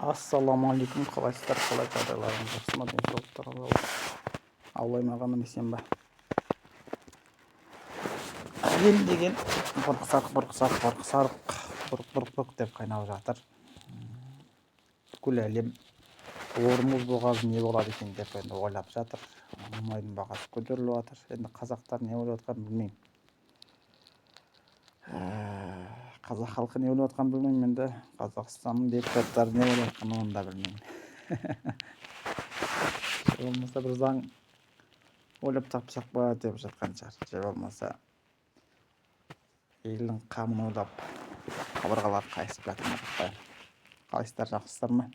Ассалаумағалейкум, қалайсыздар, қалай жағдайларыңыз жақсы ма, денсаулықтарыңыз аулаймаған емесен ба? Әлем деген бұрқ деп қайнап жатыр. Бүкіл әлем Ормуз бұғазы не болады екен деп енді ойлап жатыр. Мұнайдың бағасы көтеріліп жатыр. Енді қазақтар не ойлап жатқанын білмеймін. Қазақ халқы не ойлап жатқанын білмеймін, енді Қазақстанның депутаттары не ойлап жатқанын оны да білмеймін. Болмаса бір заң ойлап тапсақ па деп жатқан шығар. Же болмаса елдің қамын ойлап қабырғалар қайысып жатыр ма? Қалайсыздар, жақсысыздар ма?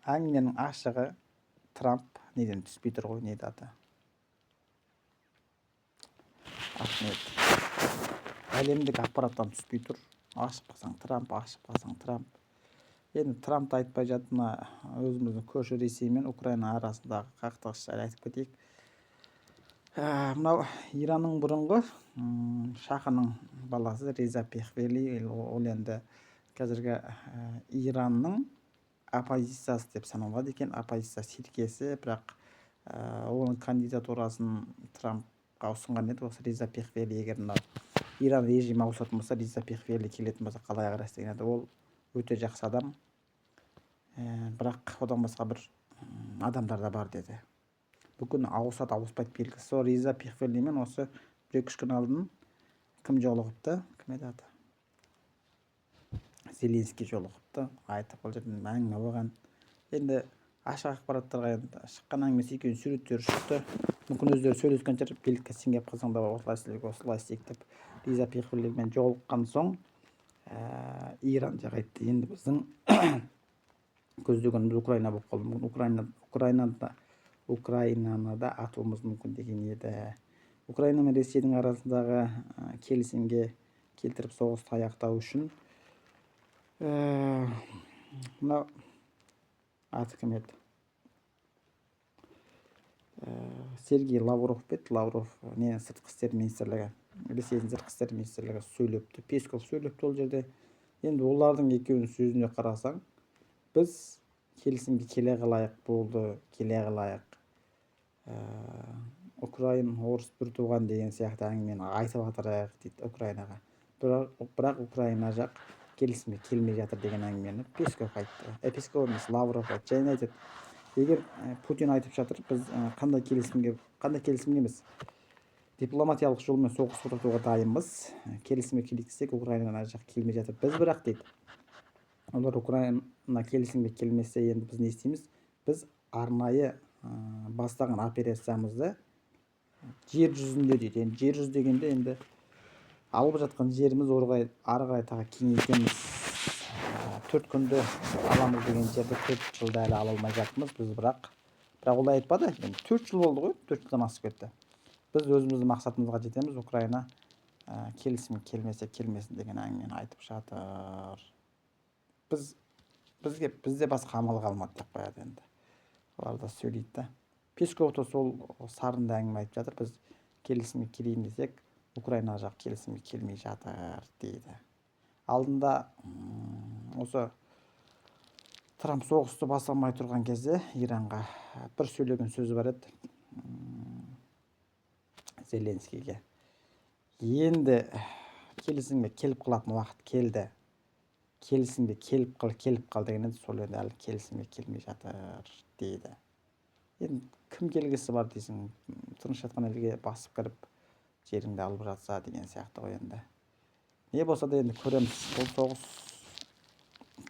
Әңгіменің ашығы Трамп неден түспей тұр ғой, не аты? Әлемдік ақпараттан түспей тұр. Ашып қалсаң Трамп, ашып қалсаң Трамп. Енді Трампты айтпай жатына өзіміздің көрші Ресей мен Украина арасындағы қақтығыс жайлы айтып кетейік. Мынау Иранның бұрынғы шахының баласы Реза Пехлеви, ол енді қазіргі Иранның оппозициясы деп саналады екен. Оппозиция серкесі, бірақ оның кандидатурасын Трампқа ұсынған еді осы Реза Пехлеви. Егер мынау Иран режимі ауысатын болса, Реза Пехлеви келетін болса қалай қарайсыз деген еді. Ол өте жақсы адам, бірақ одан басқа бір адамдар да бар деді. Бүгін ауысады ауыспайды белгісіз. Сол Реза Пехлевимен осы 1-2 күн алдын кім жолығыпты? Кім еді аты? Зеленский жолығыпты. Айтып ол жерден әңгіме болған. Енді ашық ақпараттарға шыққан әңгімесі екеуінің суреттері шықты. Мүмкін өздері сөйлескен шығар, билікке сен келіп қалсаң да осылай істейік деп. Реза Пехлевимен жолыққан соң Иран жағы айтты, енді біздің көздегеніміз Украина болып қалды. Украинаны да атуымыз мүмкін деген еді. Украина мен Ресейдің арасындағы келісімге келтіріп соғысты аяқтау үшін мынау аты кім еді? Сергей Лавров бет. Лавров сыртқы істер министрлігі, Ресейдің сыртқы істер министрлігі сөйлепті. Песков сөйлепті ол жерде. Енді олардың екеуінің сөзіне қарасаң, біз келісімге келе қалайық болды, келе қалайық. Украин орыс бір туған деген сияқты әңгімені айтып жатырайық дейді Украинаға. Бірақ Украина жақ келісімге келмей жатыр деген әңгімені Песков айтты. Песков емес, Лавров айтты. Және айтады, егер Путин айтып жатыр, біз қандай келісімге емес, дипломатиялық жолмен соғыс тоқтатуға дайынбыз, келісімге келейік десек, Украина жақ келмей жатыр. Біз бірақ дейді, олар Украина келісімге келмесе, енді біз не істейміз? Біз арнайы бастаған операциямызды жер жүзінде дейді. Енді жер жүзі дегенде енді алып жатқан жеріміз ары қарай тағы кеңейтеміз. 4 күнде аламыз деген жерді 4 жылда әлі ала алмай жатырмыз біз, бірақ олай айтпады. Енді 4 жыл болды ғой, 4 жылдан асып кетті. Біз өзіміздің мақсатымызға жетеміз, Украина келісімге келмесе келмесін деген әңгімені айтып жатыр. Бізде басқа амал қалмады деп қояды енді. Олар да сөйлейді да. Песков та сол сарында әңгіме айтып жатыр. Біз келісімге келейін десек, Украина жақ келісімге келмей жатыр дейді. Алдында осы Трамп соғысты бастамай тұрған кезде Иранға бір сөйлеген сөзі бар еді Зеленскийге. Енді келісімге келіп қалатын уақыт келді. Келісімге келіп қал деген еді. Сол енді әлі келісімге келмей жатыр дейді. Енді кім келгісі бар дейсің? Тыныш жатқан елге басып кіріп жеріңді алып жатса деген сияқты ғой енді. Не болса да енді көреміз. Бұл соғыс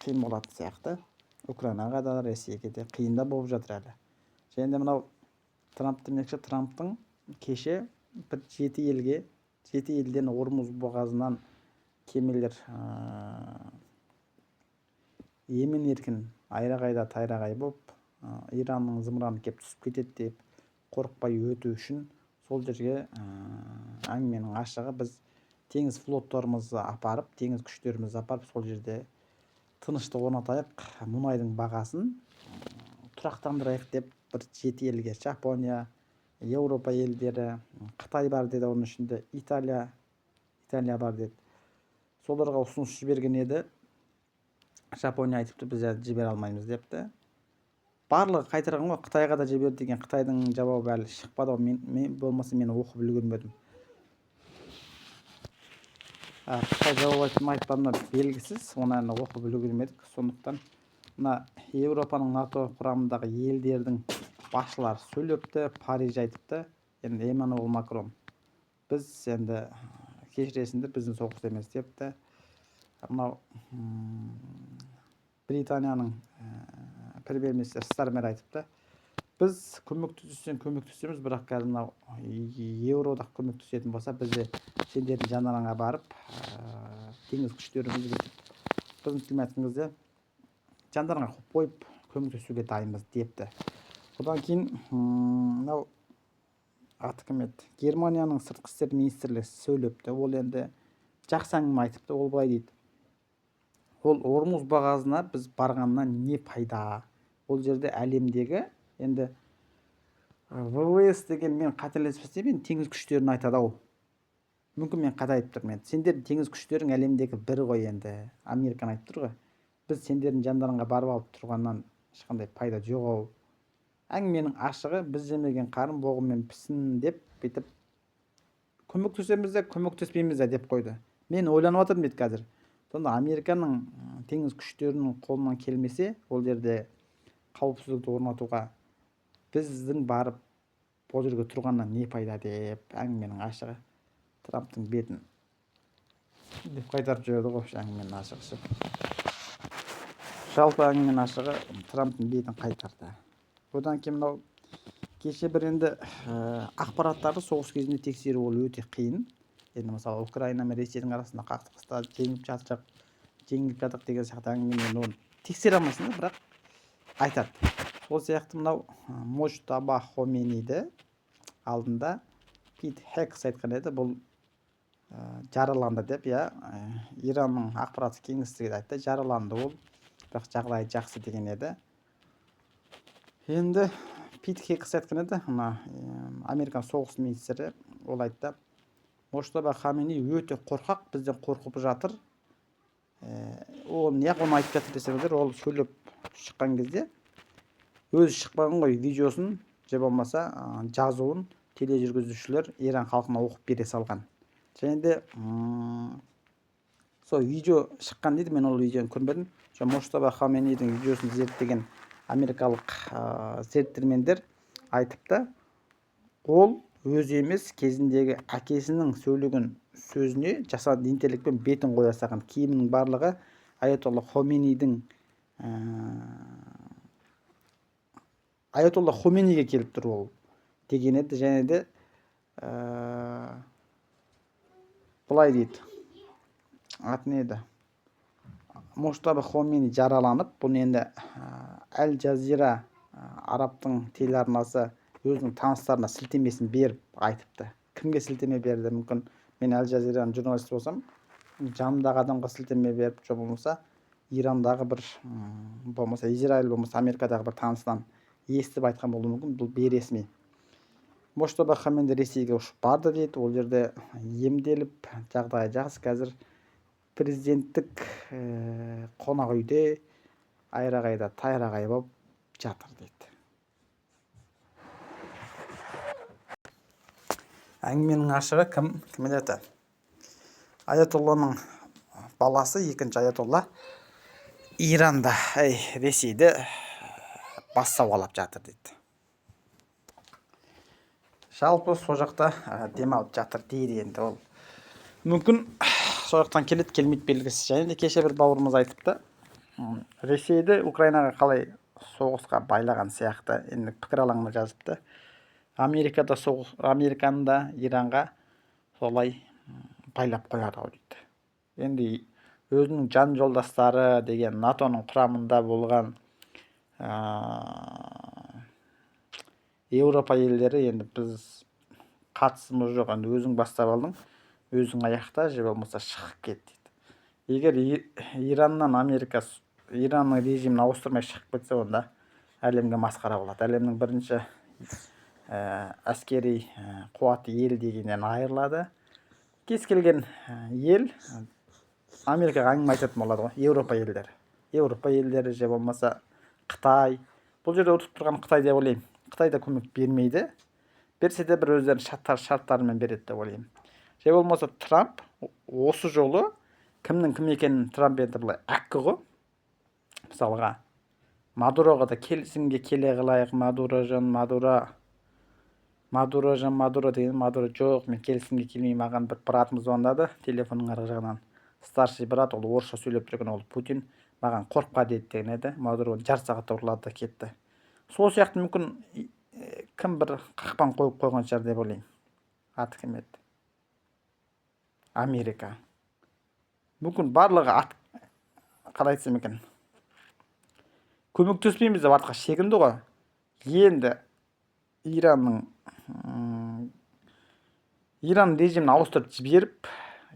қиын болатын сияқты. Украинаға да, Ресейге де қиын да болып жатыр әлі. Және де мынау Трамп демекші, Трамптың кеше бір 7 елден Ормуз бұғазынан кемелер емен-еркін айрағайда тайрағай болып, Иранның зымыраны кеп түсіп кетеді деп қорықпай өту үшін сол жерге әңгіменің ашығы біз теңіз флоттарымызды апарып, теңіз күштерімізді апарып, сол жерде тыныштық орнатайық, мұнайдың бағасын тұрақтандырайық деп бір 7 елге, Жапония, Еуропа елдері, Қытай бар деді, оның ішінде Италия бар деді. соларға ұсыныс жіберген еді. Жапония айтыпты, біз жібере алмаймыз депті. Барлығы қайтарған ғой, Қытайға да жіберді деген. Қытайдың жауабы әлі шықпады. Мен болмаса мен оқып үлгермедім. Қытай жауап айтпадым белгісіз, оны әлі оқып үлгермедік. Сондықтан мына Еуропаның НАТО құрамындағы елдердің басшылары сөйлепті, Париж айтыпты. Енді Эммануэл Макрон, біз енді кешіресіңдер, біздің соғыс емес депті. Мынау Британияның премьер-министрі Стармер айтыпты, біз көмектесеміз, бірақ қазір мынау еурода көмектесетін болса, бізде сендердің жанараңа барып теңіз күштеріміз біздің тілмен айтқан кезде жандарыңа қойып көмектесуге дайынбыз депті. Одан кейін мынау аты кім еді, Германияның сыртқы істер министрлігі сөйлепті. Ол енді жақсы әңгіме айтыпты. Ол былай дейді: ол Ормуз бағазына біз барғаннан не пайда? Ол жерде әлемдегі енді ВВС деген, мен қателеспесем, мен теңіз күштерін айтады ау. Мүмкін мен қате айтып тұрмын. Сендердің теңіз күштерің әлемдегі бір ғой, енді Американы айтып тұр ғой. Біз сендердің жандарыңа барып алып тұрғаннан ешқандай пайда жоқ ау. Әңгіменің ашығы, біз жемеген қарын боғымен пісін деп бүйтіп көмектесеміз де көмектеспейміз де деп қойды. Мен ойланып жатырмын дейді қазір. Сонда Американың теңіз күштерінің қолынан келмесе, ол жерде қауіпсіздікті орнатуға біздің барып ол жерге тұрғаннан не пайда деп әңгіменің ашығы. Трамптың бетін деп қайтарып жіберді ғой әңгіменің ашығы. Жалпы әңгіменің ашығы Трамптың бетін қайтарды. Одан кейін мынау кеше бір енді ақпараттарды соғыс кезінде тексеру ол өте қиын. Енді мысалы Украина мен Ресейдің арасында қақтығыста жеңіп жатық деген сияқты әңгімені оны тексере алмайсың, бірақ айтады. Сол сияқты мынау Моштаба Хомениді алдында Пит Хекс айтқан еді, бұл жараланды деп, Иранның ақпараттық кеңістігі айтты, жараланды ол, бірақ жағдайы жақсы деген еді. Енді Пит Хекс айтқан еді, Американ соғыс министрі, ол айтты: Моштаба Хомени өте қорқақ, бізден қорқып жатыр. Ол неғып айтып жатыр десеңіздер, ол сөйлеп шыққан кезде өзі шықпаған ғой, видеосын же болмаса жазуын тележүргізушілер Иран халқына оқып бере салған. Және де сол видео шыққан дейді, мен ол видеоны көрмедім. Моштаба Хоменидің видеосын зерттеген америкалық зерттірмендер айтыпты, ол өзі емес, кезіндегі әкесінің сөйлеген сөзіне жасанды интеллектпен бетін қоя салған. Киімнің барлығы Аятолла Хомениге келіп тұр ол деген еді. Және де былай дейді, аты не еді, Моштаба Хомени жараланып, бұны енді Әл-Жазира арабтың телеарнасы өзінің таныстарына сілтемесін беріп айтыпты. Кімге сілтеме берді? Мүмкін мен Әл-Жазираның журналисті болсам, жанымдағы адамға сілтеме беріп, жоқ болмаса Ирандағы бір, болмаса Израиль, болмаса Америкадағы бір танысынан естіп айтқан болуы мүмкін. Бұл бейресми. Моштаба Хомени Ресейге ұшып барды дейді. Ол жерде емделіп, жағдайы жақсы. Қазір президенттік қонақ үйде айрағайда тайрағай болып жатыр дейді. Әңгіменің ашығы кім еді? Аятолланың баласы, екінші аятолла, Иранда, Ресейді бас сауғалап жатыр дейді. Жалпы сол жақта демалып жатыр дейді. Енді ол мүмкін сол жақтан келеді, келмейді белгісіз. Және де кеше бір бауырымыз айтыпты, Ресейді Украинаға қалай соғысқа байлаған сияқты енді пікір алаңына жазыпты. Американы да Иранға солай байлап қояды ау дейді. Енді өзінің жан жолдастары деген НАТОның құрамында болған Еуропа елдері, енді біз қатысымыз жоқ, енді өзің бастап алдың, өзің аяқта, же болмаса шығып кет дейді. Егер Иранның режимін ауыстырмай шығып кетсе, онда әлемге масқара болады. Әлемнің бірінші әскери қуатты ел дегеннен айырылады. Кез келген ел Америкаға әңгіме айтатын болады ғой, Еуропа елдері же болмаса Қытай. Бұл жерде отырып тұрған Қытай деп ойлаймын. Қытай да көмек бермейді. Берсе де бір өздерінің шарттарымен береді деп ойлаймын. Же болмаса Трамп осы жолы кімнің кім екенін Трамп енді былай әккі ғой. Мысалға Мадуроға да келісімге келе қылайық, Мадуро деген Мадуро жоқ, мен келісімге келмеймін, маған бір братым звондады телефонның арғы жағынан. Старший брат, ол орысша сөйлеп жүрген, ол Путин маған қорықпа деді деген еді. Мадуроны жарты сағатта ұрлады да кетті. Сол сияқты мүмкін кім бір қақпан қойып қойған шығар деп ойлаймын. Аты кім еді? Америка. Мүмкін барлығы қалай айтсам екен, көмектеспейміз деп артқа шегінді ғой. Енді Иран режимін ауыстырып жіберіп,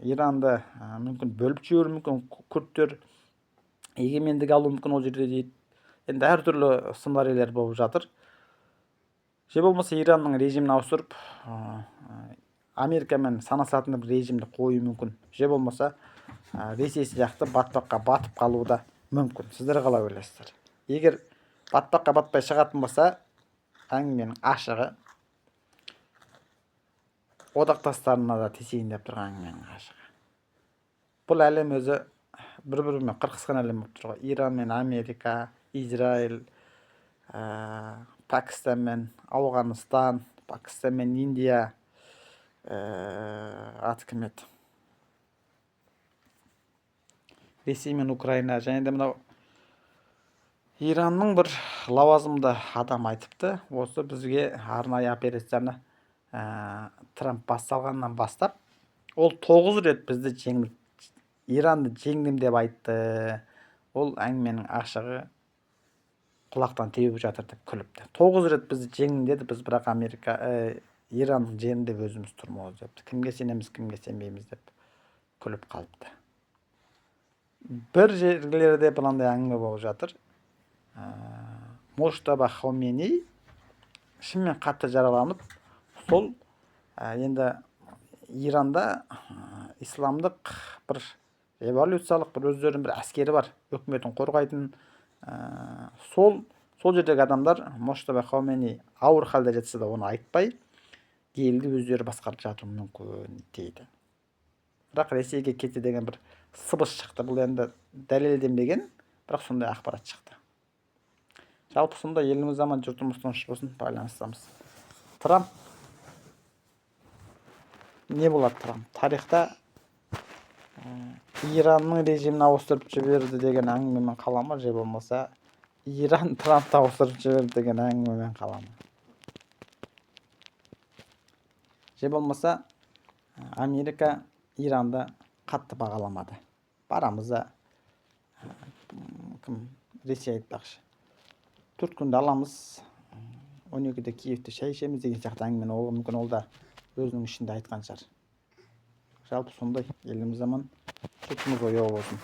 Иранды мүмкін бөліп жіберу мүмкін, күрдтер егемендік алу мүмкін ол жерде дейді. Енді әртүрлі сценарийлер болып жатыр. Же болмаса Иранның режимін ауыстырып, Америкамен санасатын бір режимді қою мүмкін. Же болмаса Ресей сияқты батпаққа батып қалуы да мүмкін. Сіздер қалай ойлайсыздар? Егер батпаққа батпай шығатын болса, әңгіменің ашығы одақтастарына да тиісейін деп тұрған әңгіменің ашығы. Бұл әлем өзі бір-бірімен қырқысқан әлем болып тұр ғой. Иран мен Америка, Израиль, Пәкістан мен Ауғанстан, Пәкістан мен Индия, аты кім еді? Ресей мен Украина, және де мынау Иранның бір лауазымды адам айтыпты, осы бізге арнайы операцияны Трамп басталғаннан бастап, ол 9 рет бізді жеңіп, Иранды жеңдім деп айтты. Ол әңгіменің ашығы құлақтан теуіп жатыр деп күліпті. 9 рет бізді жеңдім деді, біз бірақ Иранның жерінде өзіміз тұрмыз депті. Кімге сенеміз, кімге сенбейміз деп күліп қалыпты. Бір жерлерде бұландай әңгіме болып жатыр. Моштаба Хомейни шынымен қатты жараланып, сол енді Иранда исламдық бір революциялық бір өздерінің бір әскері бар, өкіметін қорғайтын. Сол жердегі адамдар Моштаба Хомейни ауыр халде жатса да оны айтпай, елді өздері басқарып жатуы мүмкін дейді. Бірақ Ресейге кетті деген бір сыбыс шықты. Бұл енді дәлелденбеген, бірақ сондай ақпарат шықты. Жалпы сонда еліміз аман, жұртымыз тыныш болсын, байланыстамыз. Трамп не болады? Трамп тарихта Иранның режимін ауыстырып жіберді деген әңгімемен қала ма, же болмаса Иран Трампты ауыстырып жіберді деген әңгімемен қала ма? Же болмаса Америка Иранды қатты бағаламады. Барамызда Ресей айтпақшы. 4 күнде аламыз, 12-де Киевте шай ішеміз деген сияқты әңгімені мүмкін ол да өзінің ішінде айтқан шығар. Жалпы сондай, еліміз аман, жұртымыз ояу болсын.